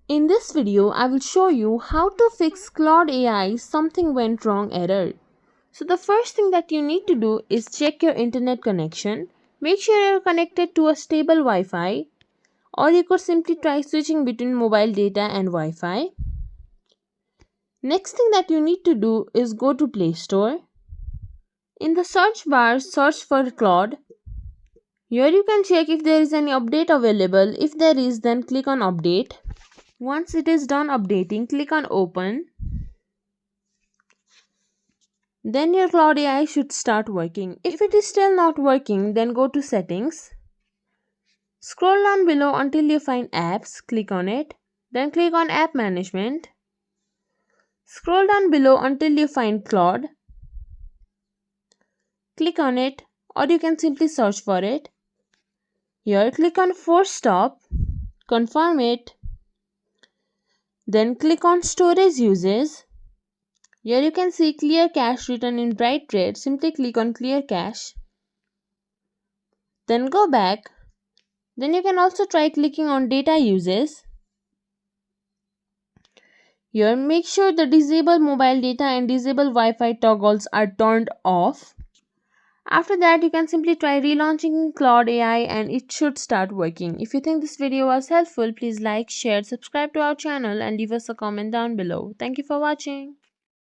In this video, I will show you how to fix Claude AI something went wrong error. So the first thing that you need to do is check your internet connection. Make sure you're connected to a stable Wi-Fi, or you could simply try switching between mobile data and Wi-Fi. Next thing that you need to do is go to Play Store. In the search bar, search for Claude. Here you can check if there is any update available. If there is, then click on update. Once it is done updating, click on open. Then your Claude AI should start working. If it is still not working, then go to settings. Scroll down below until you find apps, click on it. Then click on app management. Scroll down below until you find Claude. Click on it, or you can simply search for it. Here click on force stop, confirm it. Then click on storage uses. Here you can see clear cache written in bright red. Simply click on clear cache. Then go back. Then you can also try clicking on data uses. Here make sure the disable mobile data and disable Wi-Fi toggles are turned off. After that, you can simply try relaunching Claude AI and it should start working. If you think this video was helpful, please like, share, subscribe to our channel and leave us a comment down below. Thank you for watching.